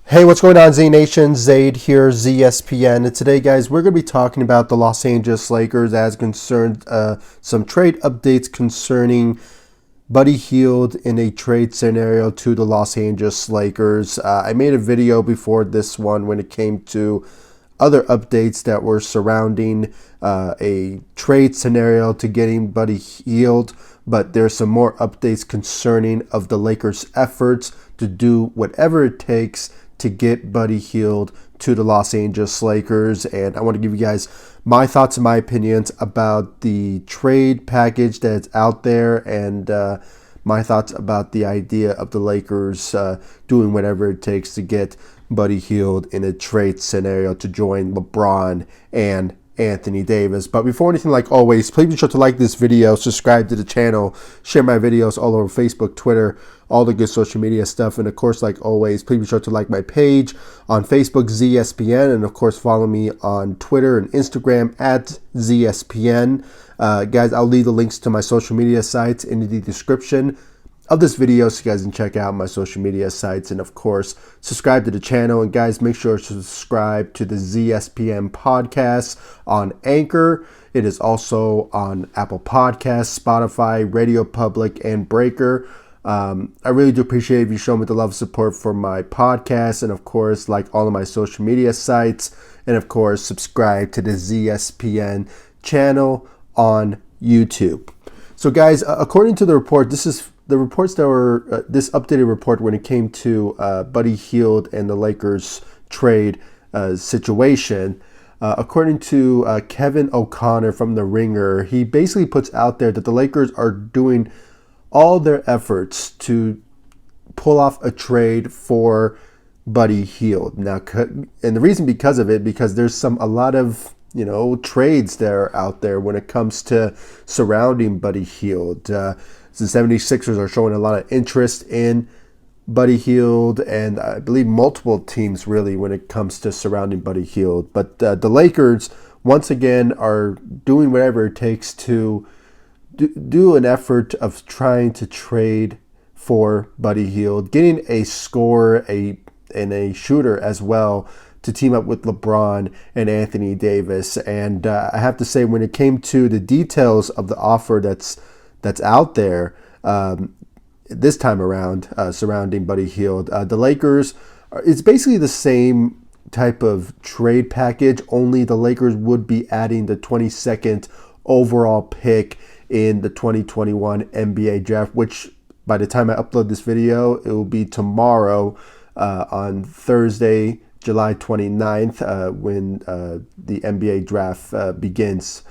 Hey, what's going on, Z Nation? Zaid here, ZSPN. And today, guys, we're going to be talking about the Los Angeles Lakers as concerned some trade updates concerning Buddy Hield in a trade scenario to the Los Angeles Lakers. I made a video before this one when it came to other updates that were surrounding a trade scenario to getting Buddy Hield, but there's some more updates concerning of the Lakers' efforts to do whatever it takes to get Buddy Hield to the Los Angeles Lakers. And I want to give you guys my thoughts and my opinions about the trade package that's out there, and my thoughts about the idea of the Lakers doing whatever it takes to get Buddy Hield in a trade scenario to join LeBron and Anthony Davis. But before anything, like always, please be sure to like this video, subscribe to the channel, share my videos all over Facebook, Twitter, all the good social media stuff. And of course, like always, please be sure to like my page on Facebook, ZSPN, and of course, follow me on Twitter and Instagram at ZSPN. Guys, I'll leave the links to my social media sites in the description of this video so you guys can check out my social media sites, and of course subscribe to the channel. And guys, make sure to subscribe to the ZSPM podcast on Anchor. It is also on Apple Podcasts, Spotify, Radio Public, and Breaker. I really do appreciate if you show me the love and support for my podcast, and of course like all of my social media sites, and of course subscribe to the ZSPN channel on YouTube. So guys, according to the report, this is the reports that were this updated report when it came to Buddy Hield and the Lakers trade situation. According to Kevin O'Connor from The Ringer, he basically puts out there that the Lakers are doing all their efforts to pull off a trade for Buddy Hield. Now, and the reason because of it, because there's a lot of trades that are out there when it comes to surrounding Buddy Hield. The 76ers are showing a lot of interest in Buddy Hield, and I believe multiple teams really when it comes to surrounding Buddy Hield. But the Lakers, once again, are doing whatever it takes to do an effort of trying to trade for Buddy Hield, getting a scorer and a shooter as well to team up with LeBron and Anthony Davis. And I have to say, when it came to the details of the offer that's out there this time around surrounding Buddy Hield, the Lakers, it's basically the same type of trade package, only the Lakers would be adding the 22nd overall pick in the 2021 NBA draft, which by the time I upload this video, it will be tomorrow on Thursday, July 29th, when the NBA draft begins.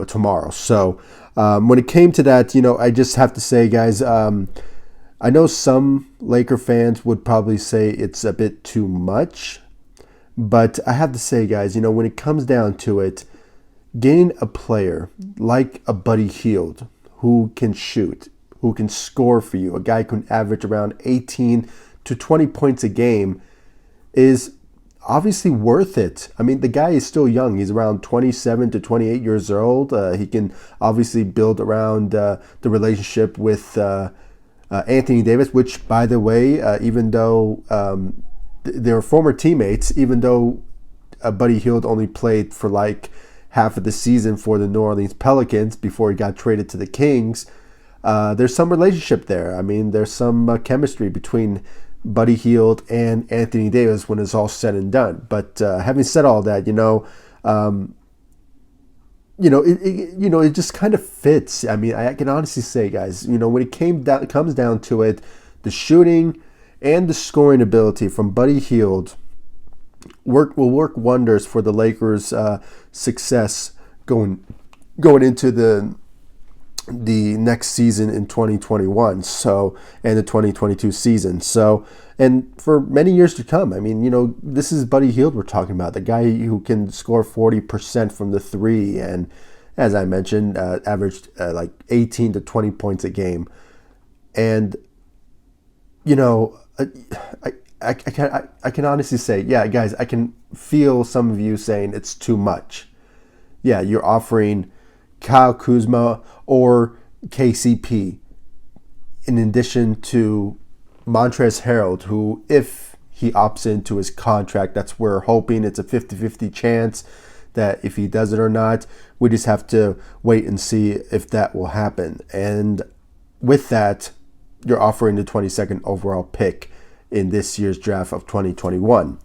Tomorrow. So when it came to that, I just have to say, guys, I know some Laker fans would probably say it's a bit too much, but I have to say, guys, when it comes down to it, getting a player like a Buddy Hield who can shoot, who can score for you, a guy who can average around 18 to 20 points a game, is obviously worth it. I mean, the guy is still young. He's around 27 to 28 years old. He can obviously build around the relationship with Anthony Davis, which, by the way, even though they were former teammates, even though Buddy Hield only played for like half of the season for the New Orleans Pelicans before he got traded to the Kings, there's some relationship there. I mean, there's some chemistry between Buddy Hield and Anthony Davis when it's all said and done. But having said all that, it just kind of fits. I mean, I can honestly say, guys, when it comes down to it, the shooting and the scoring ability from Buddy Hield will work wonders for the Lakers' success going into the next season in 2021, and the 2022 season. So, and for many years to come. I mean, this is Buddy Hield we're talking about, the guy who can score 40% from the three, and as I mentioned, averaged like 18 to 20 points a game. And I can honestly say, yeah, guys, I can feel some of you saying it's too much. Yeah, you're offering Kyle Kuzma or KCP in addition to Montrezl Harrell, who, if he opts into his contract, that's we're hoping it's a 50-50 chance that if he does it or not. We just have to wait and see if that will happen. And with that, you're offering the 22nd overall pick in this year's draft of 2021.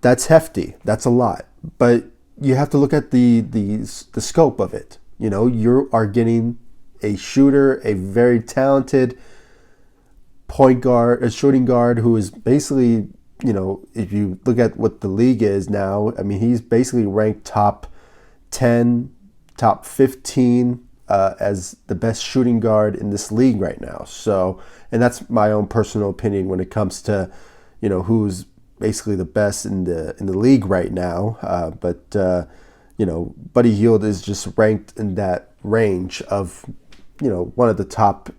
That's hefty. That's a lot. But you have to look at the scope of it. You know, you are getting a shooter, a very talented point guard, a shooting guard who is basically, you know, if you look at what the league is now, I mean, he's basically ranked top 10, top 15 as the best shooting guard in this league right now. So, and that's my own personal opinion when it comes to, you know, who's basically the best in the league right now. But you know, Buddy Hield is just ranked in that range of, you know, one of the top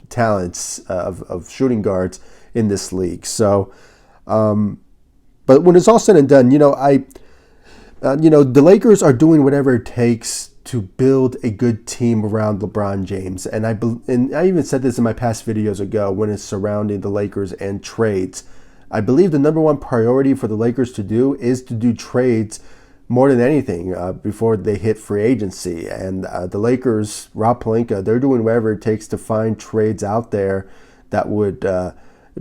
talents of shooting guards in this league. So, but when it's all said and done, you know, the Lakers are doing whatever it takes to build a good team around LeBron James. And I even said this in my past videos ago when it's surrounding the Lakers and trades. I believe the number one priority for the Lakers to do is to do trades more than anything before they hit free agency. And the Lakers, Rob Pelinka, they're doing whatever it takes to find trades out there that would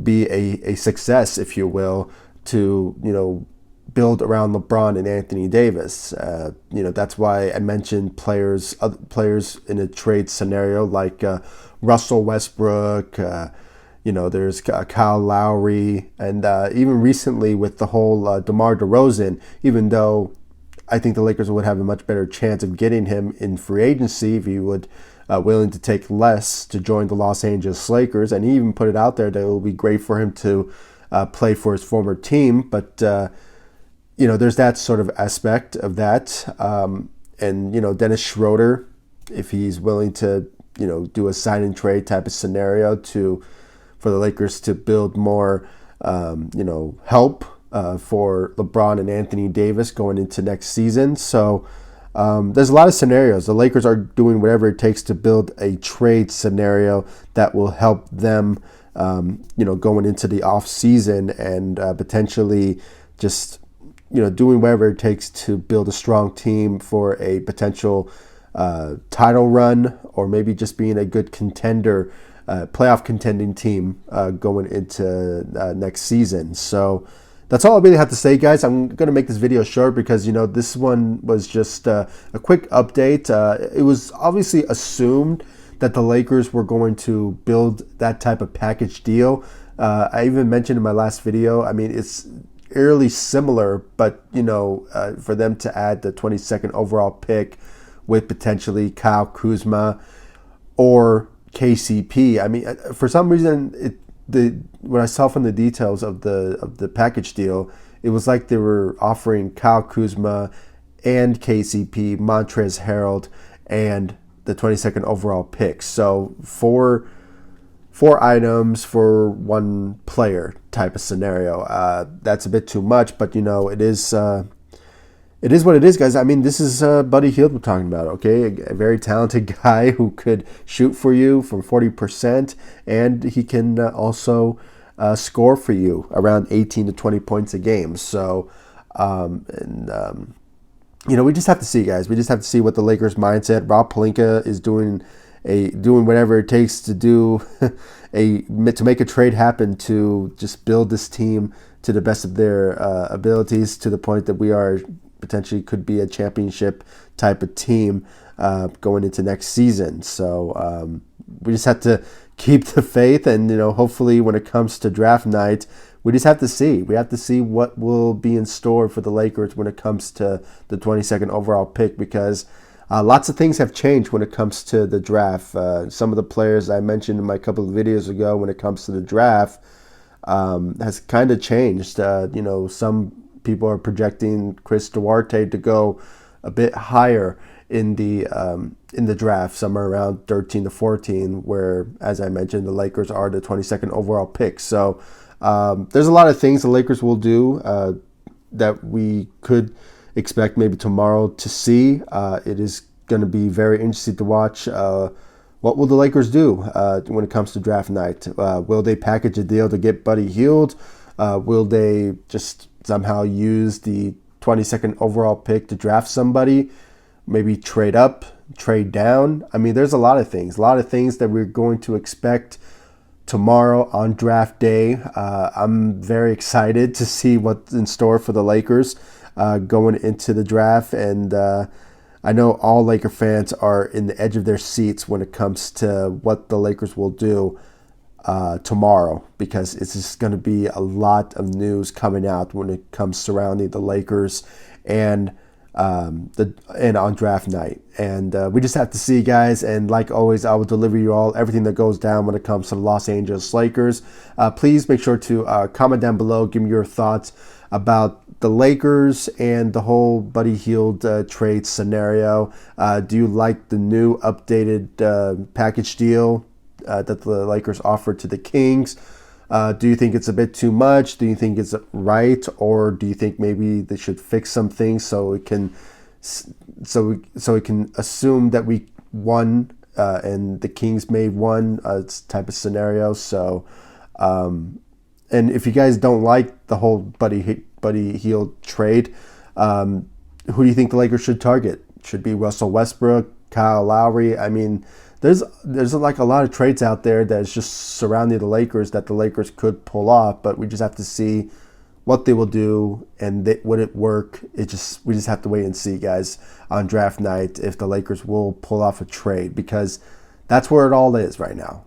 be a success, if you will, to, you know, build around LeBron and Anthony Davis. You know, that's why I mentioned other players in a trade scenario like Russell Westbrook. You know, there's Kyle Lowry, and even recently with the whole DeMar DeRozan, even though I think the Lakers would have a much better chance of getting him in free agency if he would willing to take less to join the Los Angeles Lakers. And he even put it out there that it would be great for him to play for his former team. But, you know, there's that sort of aspect of that. And, you know, Dennis Schroeder, if he's willing to, you know, do a sign and trade type of scenario for the Lakers to build more, you know, help for LeBron and Anthony Davis going into next season. So there's a lot of scenarios. The Lakers are doing whatever it takes to build a trade scenario that will help them, you know, going into the off season and potentially just, you know, doing whatever it takes to build a strong team for a potential title run, or maybe just being a good contender, playoff contending team going into next season. So that's all I really have to say, guys. I'm going to make this video short because, you know, this one was just a quick update. It was obviously assumed that the Lakers were going to build that type of package deal. I even mentioned in my last video, I mean, it's eerily similar, but, you know, for them to add the 22nd overall pick with potentially Kyle Kuzma or KCP. I mean, for some reason, when I saw from the details of the package deal, it was like they were offering Kyle Kuzma and KCP, Montrezl Harrell, and the 22nd overall pick. So four items for one player type of scenario. That's a bit too much, but, you know, it is what it is, guys. I mean, this is Buddy Hield we're talking about, okay? A very talented guy who could shoot for you from 40%, and he can also score for you around 18 to 20 points a game. So, you know, we just have to see, guys. We just have to see what the Lakers' mindset. Rob Pelinka is doing whatever it takes to do to make a trade happen to just build this team to the best of their abilities, to the point that we are potentially could be a championship type of team going into next season. So we just have to keep the faith, and, you know, hopefully when it comes to draft night, we just have to see. We have to see what will be in store for the Lakers when it comes to the 22nd overall pick, because lots of things have changed when it comes to the draft. Some of the players I mentioned in my couple of videos ago when it comes to the draft has kind of changed. You know, some people are projecting Chris Duarte to go a bit higher in the draft, somewhere around 13 to 14, where, as I mentioned, the Lakers are the 22nd overall pick. So there's a lot of things the Lakers will do that we could expect maybe tomorrow to see. It is going to be very interesting to watch what will the Lakers do when it comes to draft night? Will they package a deal to get Buddy Hield? Will they just somehow use the 22nd overall pick to draft somebody? Maybe trade up, trade down? I mean, there's a lot of things that we're going to expect tomorrow on draft day. I'm very excited to see what's in store for the Lakers going into the draft. And I know all Laker fans are in the edge of their seats when it comes to what the Lakers will do tomorrow, because it's just going to be a lot of news coming out when it comes surrounding the Lakers and on draft night. And we just have to see, guys. And like always, I will deliver you all everything that goes down when it comes to the Los Angeles Lakers. Please make sure to comment down below, give me your thoughts about the Lakers and the whole Buddy Hield trade scenario. Do you like the new updated package deal that the Lakers offered to the Kings? Do you think it's a bit too much? Do you think it's right, or do you think maybe they should fix some things so it can assume that we won and the Kings may have won type of scenario? So, and if you guys don't like the whole Buddy Hield trade, who do you think the Lakers should target? Should be Russell Westbrook, Kyle Lowry? I mean, there's like a lot of trades out there that's just surrounding the Lakers that the Lakers could pull off, but we just have to see what they will do and would it work. We just have to wait and see, guys, on draft night if the Lakers will pull off a trade, because that's where it all is right now.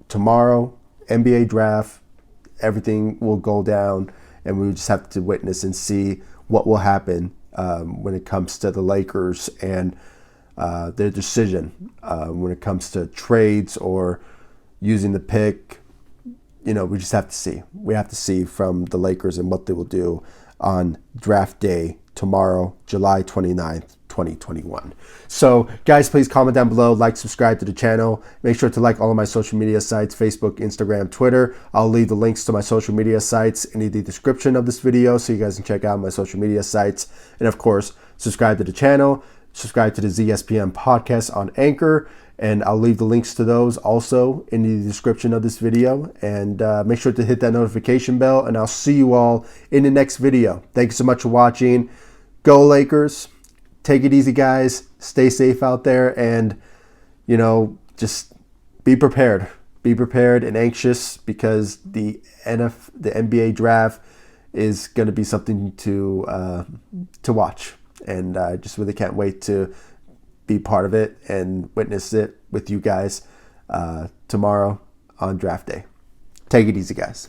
Tomorrow, NBA draft, everything will go down, and we just have to witness and see what will happen when it comes to the Lakers and their decision when it comes to trades or using the pick. We just have to see. We have to see from the Lakers and what they will do on draft day tomorrow, July 29th, 2021. So, guys, please comment down below, like, subscribe to the channel. Make sure to like all of my social media sites, Facebook, Instagram, Twitter. I'll leave the links to my social media sites in the description of this video so you guys can check out my social media sites. And, of course, subscribe to the channel. Subscribe to the ZSPN podcast on Anchor, and I'll leave the links to those also in the description of this video. And make sure to hit that notification bell, and I'll see you all in the next video. Thank you so much for watching. Go Lakers. Take it easy, guys. Stay safe out there, and just be prepared. Be prepared and anxious, because the NBA draft is going to be something to watch. And I just really can't wait to be part of it and witness it with you guys tomorrow on draft day. Take it easy, guys.